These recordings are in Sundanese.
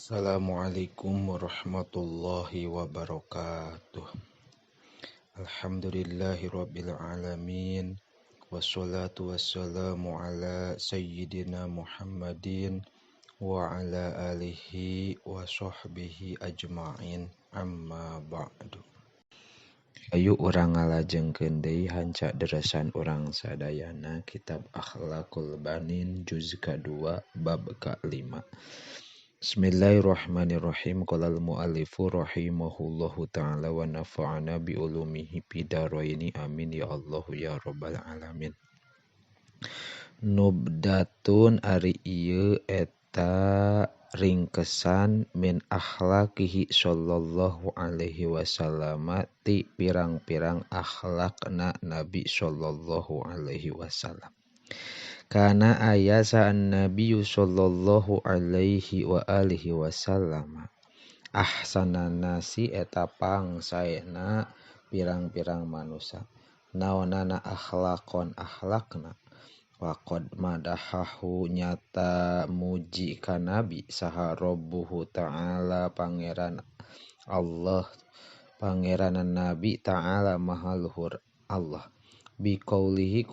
Assalamualaikum warahmatullahi wabarakatuh. Alhamdulillahirabbil alamin. Wassalatu wassalamu ala sayyidina Muhammadin wa ala alihi wa sahbihi ajma'in. Amma ba'du. Ayo urang ngalajengkeun deui hanca deresan urang sadayana kitab Akhlaqul Banin juz ka-2 bab ka-5. Bismillahirrahmanirrahim. Qalal mu'allifu rahimahullahu ta'ala wa nafa'ana bi ulumihi bidaraini amin ya Allah ya rabbal alamin. Nubdatun ari ieu eta ringkesan min akhlaqihi sallallahu alaihi wasallam ti pirang-pirang akhlakna Nabi sallallahu alaihi wasallam. Kana aya sa'an Nabi sallallahu alaihi wa alihi wasallam ahsanan nasi eta pangsaena pirang-pirang manusia naonana akhlaqon akhlakna waqad madahahu nyata muji ka Nabi saha rabbuhu ta'ala pangeran Allah pangeranan Nabi ta'ala maha luhur Allah biqaulihi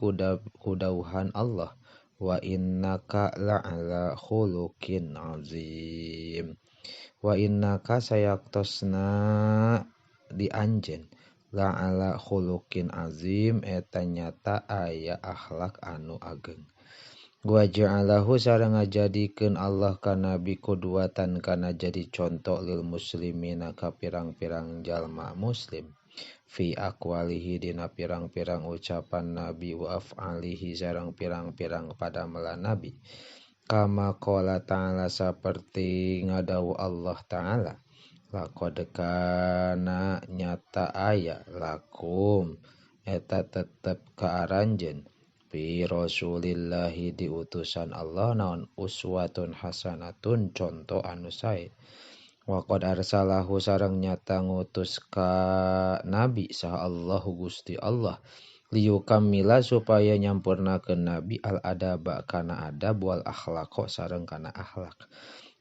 kudauhan Allah wa innaka la'ala khuluqin azim wa innaka sayaktosna di anjeun la'ala khuluqin azim eta nyata aya akhlak anu ageng. Wa ja'alahu sareng ngajadikeun Allah ka Nabi qudwatan kana jadi contoh lil muslimina ka pirang-pirang jalma muslim fi aqwalihi dina pirang-pirang ucapan Nabi wa af'alihi sareng pirang-pirang padamelan Nabi kama qala ta'ala saperti ngadawu Allah ta'ala laqad kana nyata aya lakum eta tetep ka aranjeun fi rasulillahi di utusan Allah naon uswatun hasanatun contoh anu sae. Wa qad arsalahu sareng nyata ngutus ka Nabi saha Allahu Gusti Allah liyukammila supaya nyampurnakeun Nabi al adaba kana adab wal akhlaq sareng kana akhlak.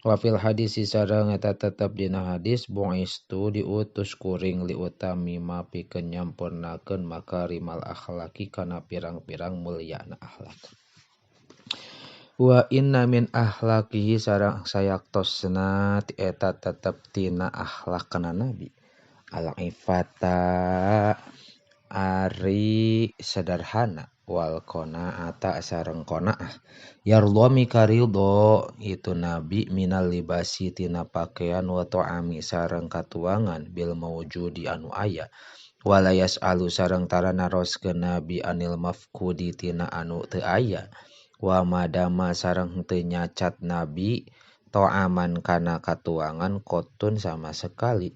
Wa fil hadisi sareng eta tetep dina hadis bu'istu diutus kuring li utami ma pikeun nyampurnakeun makarimal akhlaqi kana pirang-pirang mulyana akhlak. Wa inna min akhlaqihi sareng sayaktosna eta tetep tina akhlakna Nabi al ifata ari sederhana wal qanaata sareng qanaah yardhami karidho itu Nabi minal libasi tina pakaian wa ta'ami sareng katuangan bil maujudi anu aya walayas alu sareng tara naroskeun Nabi anil mafqudi tina anu teu aya wa madama sareng teu nyacat Nabi ta'aman kana katuangan qotun sama sekali.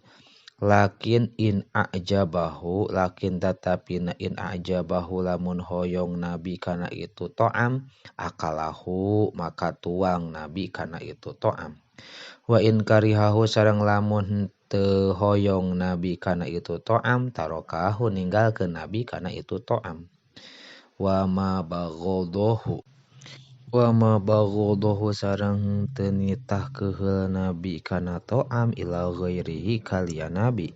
Lakin in a'jabahu lakin tatapina in a'jabahu lamun hoyong Nabi kana itu ta'am akalahu maka tuang Nabi kana itu ta'am. Wa in karihahu sareng lamun teu hoyong Nabi kana itu ta'am tarokahu ninggalkeun Nabi kana itu ta'am. Wa ma baghodohu sareng teu nitah keheul Nabi kana ta'am ila ghairihi kalian Nabi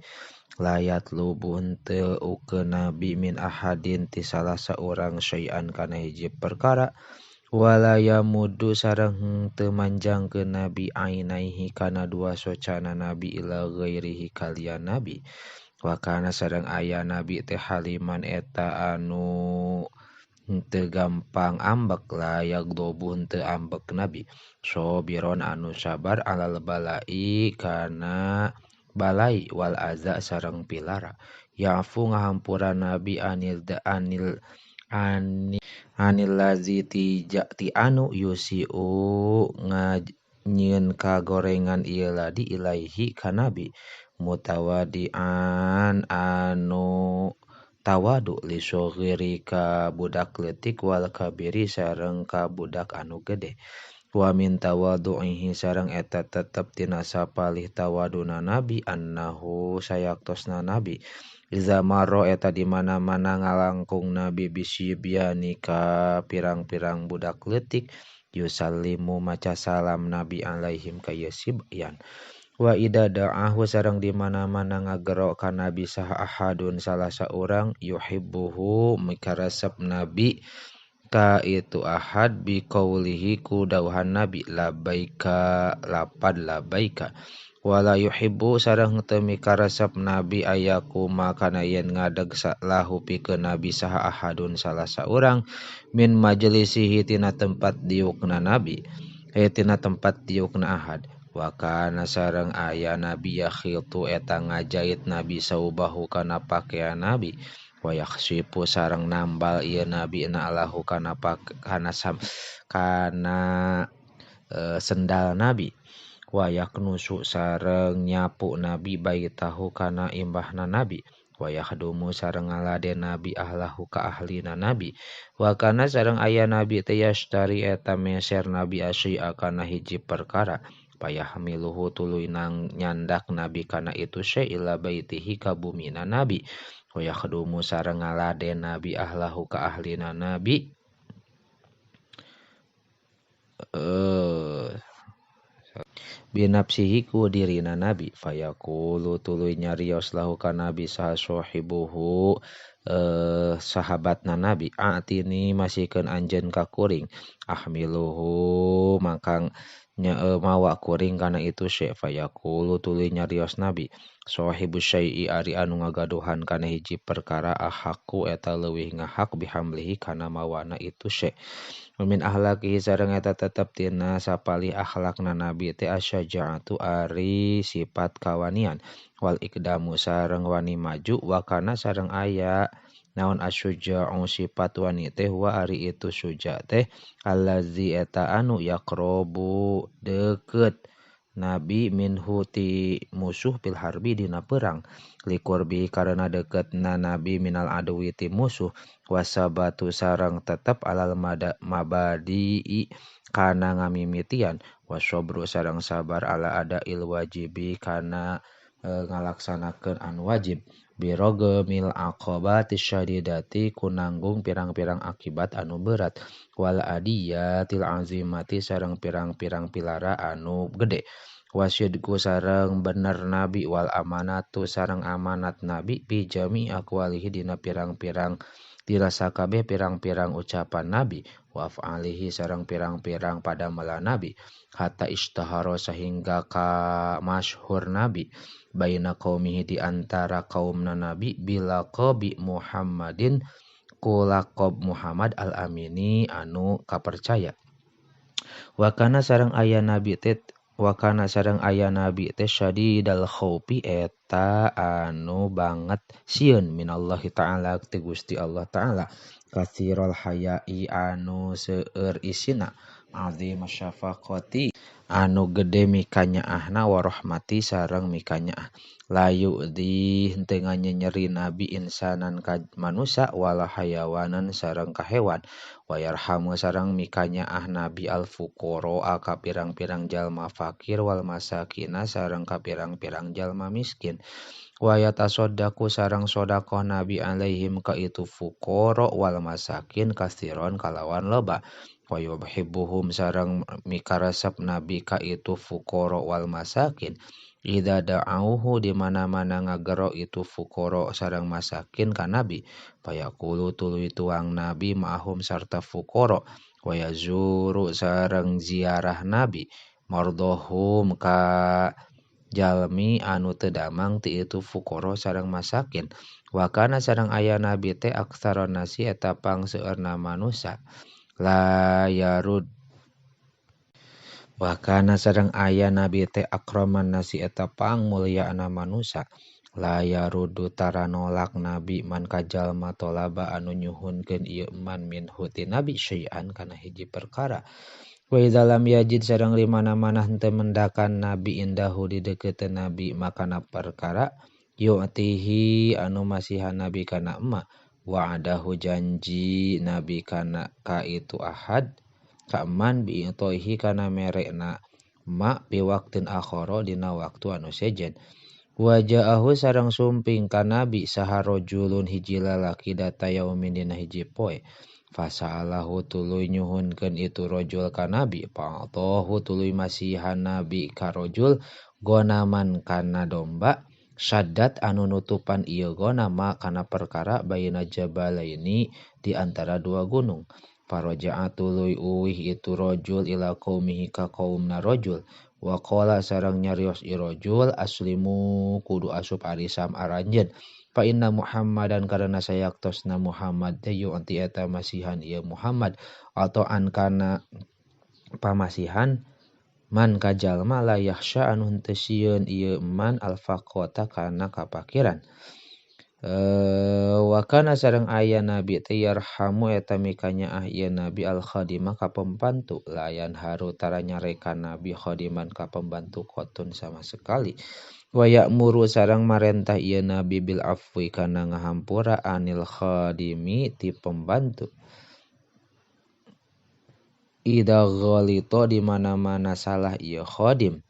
layat lubun teu ukeun Nabi min ahadin ti salah saurang syai'an kana hiji perkara wala yamudu sareng teu manjangkeun Nabi ainaihi kana dua socana Nabi ila ghairihi kalian Nabi wa kana sareng aya Nabi teh haliman eta anu teu gampang ambek layak dobun teu ambek Nabi sobiron anu sabar alal balai kana balai wal aza sareng pilara yafu ngahampuran Nabi anil lazi ti anu yusiu nganyieun kagorengan ieu ladi ilaihi ka Nabi mutawadian anu tawadu li soghiri ka budak leutik wal kabiri sareng ka budak anu gede. Wa min tawadu'ihi sareng eta tetep tina sapalih tawaduna Nabi annahu sayaktosna Nabi iza marro eta di mana-mana ngalangkung Nabi bisyibyani ka pirang-pirang budak leutik yusallimu maca salam nabi alaihim ka yasibyan. Wa ida da'ahu sareng di mana-mana ngagero ka nabi saha ahadun salah saurang yuhibbuhu mikaresep nabi ka itu ahad bi qaulihi ku dauhan nabi labbaika lapad labbaika wala yuhibbu sareng teu mikaresep nabi ayakuma kana yen ngadeg lahu pikeun nabi saha ahadun salah saurang min majlisihi tina tempat diukna nabi tina tempat diukna ahad wa kana sareng aya nabi yakhitu eta ngajait nabi saubahu kana pakaian nabi wa yakhsipu sareng nambal ieu nabi na lahu kana sendal nabi wayak nusu sareng nyapu nabi baitahu kana imbahna nabi wayak dumu sareng ngaladen nabi ahlahu ka ahlina nabi wa kana sareng aya nabi teh yastari eta meser nabi asya kana hiji perkara payah miluhu tuluy nang nyandak nabi kana itu ila baitihi ka bumina nabi wayak dumu sareng ngaladen nabi ahlahu ka ahlina nabi binapsihi ku dirina nabi fayaqulu tuluy nyarios lahu ka nabi saha sahibuhu sahabatna nabi atini masihkeun anjeun ka kuring ahmiluhu mangkang mawa kuring kana itu syai fayaqulu tuluy nyarios nabi sahibu syai'i ari anu ngagaduhan kana hiji perkara ahaqu eta leuwih ngahak bihamlihi kana mawana itu syai min ahlaki sareng eta tetep tina sapali akhlakna nabi teh asyaja'atu ari sifat kawanian wal ikdamu sareng wani maju wa kana sareng aya naon asyuja'u sifat wani teh wa ari itu suja teh allazi eta anu yaqrobu deukeut nabi minhu ti musuh pil harbi dina perang likurbi karena deketna nabi minal adwi ti musuh wasabatu sareng tetep alal mabadi kana ngamimitian wasobru sareng sabar ala ada wajibi kana ngalaksanakeun anu wajib birogemil aqobati syadidati kunanggung pirang-pirang akibat anu berat wal adiyatil azimati sareng pirang-pirang pilara anu gede wasyidku sareng bener nabi wal amanatu sareng amanat nabi bi jami aqwalihi dina pirang-pirang dirasa kabeh pirang-pirang ucapan nabi wa af'alihi sareng pirang-pirang padamelan nabi hatta istahara sehingga ka masyhur nabi baina qaumihi di antara kaumna nabi bila qabi Muhammadin kulaqab Muhammad al-amini anu kapercaya wakana sareng aya nabi teh syadidal khaufi eta anu banget sieun minallahi ta'ala ti Gusti Allah ta'ala katsirul hayai anu seueur isina azim syafaqati anu gede mikanyaahna warahmati sareng mikanyaah layu di henteu nyeri nabi insanan ka manusia wala hayawanan sareng ka hewan wayarhamu sareng mikanyaah nabi al fuqara ka pirang-pirang jalma fakir wal masakina sareng ka pirang-pirang jalma miskin wayatasodaku sareng sodakoh nabi alaihim ka itu fuqara wal masakin kasiron kalawan loba wayuhibbuhum sareng mikaresep nabi ka itu fuqara wal masakin idza da'auhu di mana-mana ngagero itu fuqara sareng masakin ka nabi fayaqulu tuluy tuang nabi ma'hum sarta fuqara wayazuru sareng ziarah nabi mardohum ka jalmi anu teu damang ti itu fuqara sareng masakin wa kana sareng aya nabi teh aksaron nasi eta pangseueurna manusia la yarud wa kana sareng aya nabi teh akraman nasi eta pangmulyana manusia la yarudu tara nolak nabi man kajalma tolaba anu nyuhunkeun ieu man min huti nabi syai'an kana hiji perkara wa idza lam yajid sareng di mana-mana henteu mendakan nabi indahu di deukeuteun nabi makana perkara yu'tihi anu masihan nabi kana emma wa'adahu janji nabi kana ka itu ahad kaman bi itoihi kana merekna ma bi waktin akhara dina waktu anu sejen waja'ahu sareng sumping ka nabi saha rajulun hiji lalaki data yaumin dina hiji poe Fasa'alahu tuluy nyuhunkeun itu rajul ka nabi fa'atahu tuluy masihan nabi ka rajul gonaman kana domba syaddat anu nutupan ieu gonama kana perkara baina jabalaini di antara dua gunung. Faraja'a tuluy uwih itu rajul ila qaumihi ka qaumna rajul wa qala sareng nyarios i rajul aslimu kudu asup arisam aranjeun. Fa inna Muhammadan karena sayaktosna Muhammad teh anti eta masihan ieu Muhammad atau an kana pamasihan man ka jalma la yakhsha anu henteu sieun ieu man alfaqota kana kapakiran. Wa kana sareng aya nabi teh yarhamu eta mikanya ieu nabi al khadimah ka pembantu layan haru tara nyarekan nabi khadiman ka pembantu qotun sama sekali. Wa ya'muru sareng marentah ieu nabi bil afwi kana ngahampura anil khadimi ti pembantu. Ida ghalito di mana-mana salah ieu khadim.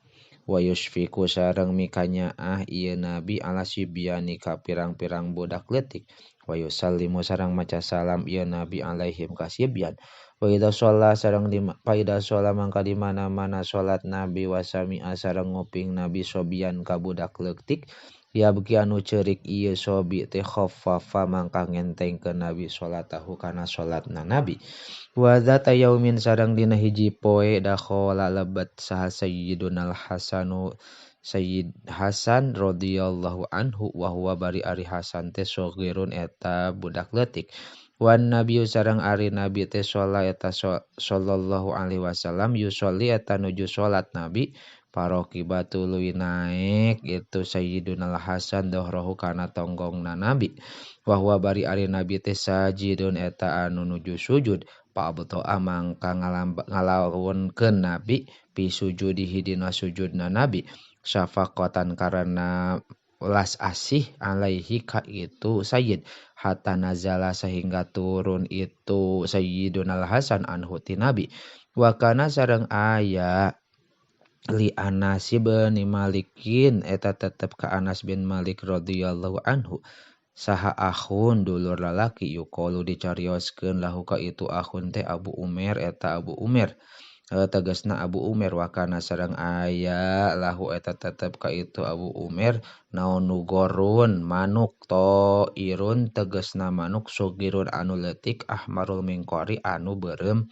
Wa yusfiku sareng mikanya ieu nabi ala sibyani ka pirang-pirang budak leutik. Wa yusallimu sareng maca salam ieu nabi alaihim ka sibyan. Wa idza shalla sareng di paida shalla mangka di mana-mana salat nabi wa sami'a sareng nguping nabi sobian ka budak leutik. Ya beki anu ceurik ieu sobi teh khaffafa mangka ngentengkeun nabi salatahu kana salatna nabi. Wa dzata yaumin sareng dina hiji poe dakhala lebat saha sayyidunal Hasanu Sayyid Hasan radhiyallahu anhu wa huwa bari ari Hasan teh shogirun eta budak leutik. Wan nabiy sareng ari nabi teh sallallahu alaihi wasallam yusolli eta nuju salat nabi parokiba tuluy naik itu sayyidunal Hasan dohrohu kana tonggongna nabi. Wa huwa bari ari nabi teh sajidun eta anu nuju sujud. Pa'abto'a mangka ngalawunkeun nabi pi sujudihi dina sujudna nabi syafaqatan karena welas asih alaihi ka itu sayyid hatta nazala sehingga turun itu sayyidunal Hasan anhu ti nabi. Wa kana sareng aya li Anas bin Malikin eta tetep ka Anas bin Malik radhiyallahu anhu saha akhun dulur lalaki yuqalu dicarioskeun lahu ka itu akhun teh Abu Umair eta Abu Umair. Tegasna Abu Umair wa kana sareng aya lahu eta tetep ka itu Abu Umair naon nugorun manuk to irun tegasna manuk sugirun anu leutik ahmarul mingqari anu beureum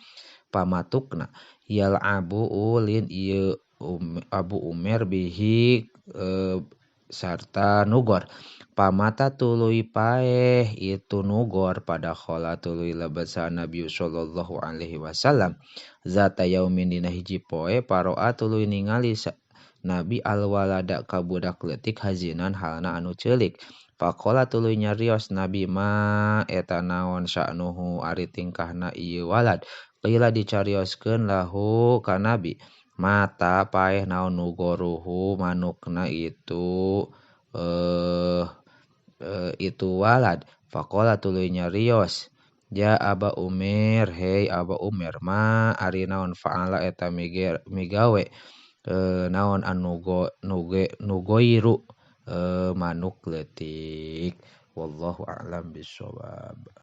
pamatukna. Yal abu ulin ieu Abu Umair bihi sarta nugor. Pamata tuluy paeh itu nugor pada khola tuluy lebat sa Nabi sallallahu alaihi wasallam. Zata yaumin dina hiji poe paroa tuluy ningali Nabi alwalada ka budak leutik hazinan halna anu ceulik. Faqala tuluy nyarios Nabi ma eta naon sa'nuhu ari tingkahna ieu walad. Qila dicarioskeun lahu ka Nabi mata paeh naon nugoruhu manukna itu itu walad. Faqala tuluy nyarios ja Aba Umar hei Aba Umar ma ari naon fa'ala eta migawe naon anu nugoiru manuk leutik. Wallahu a'lam bishawab.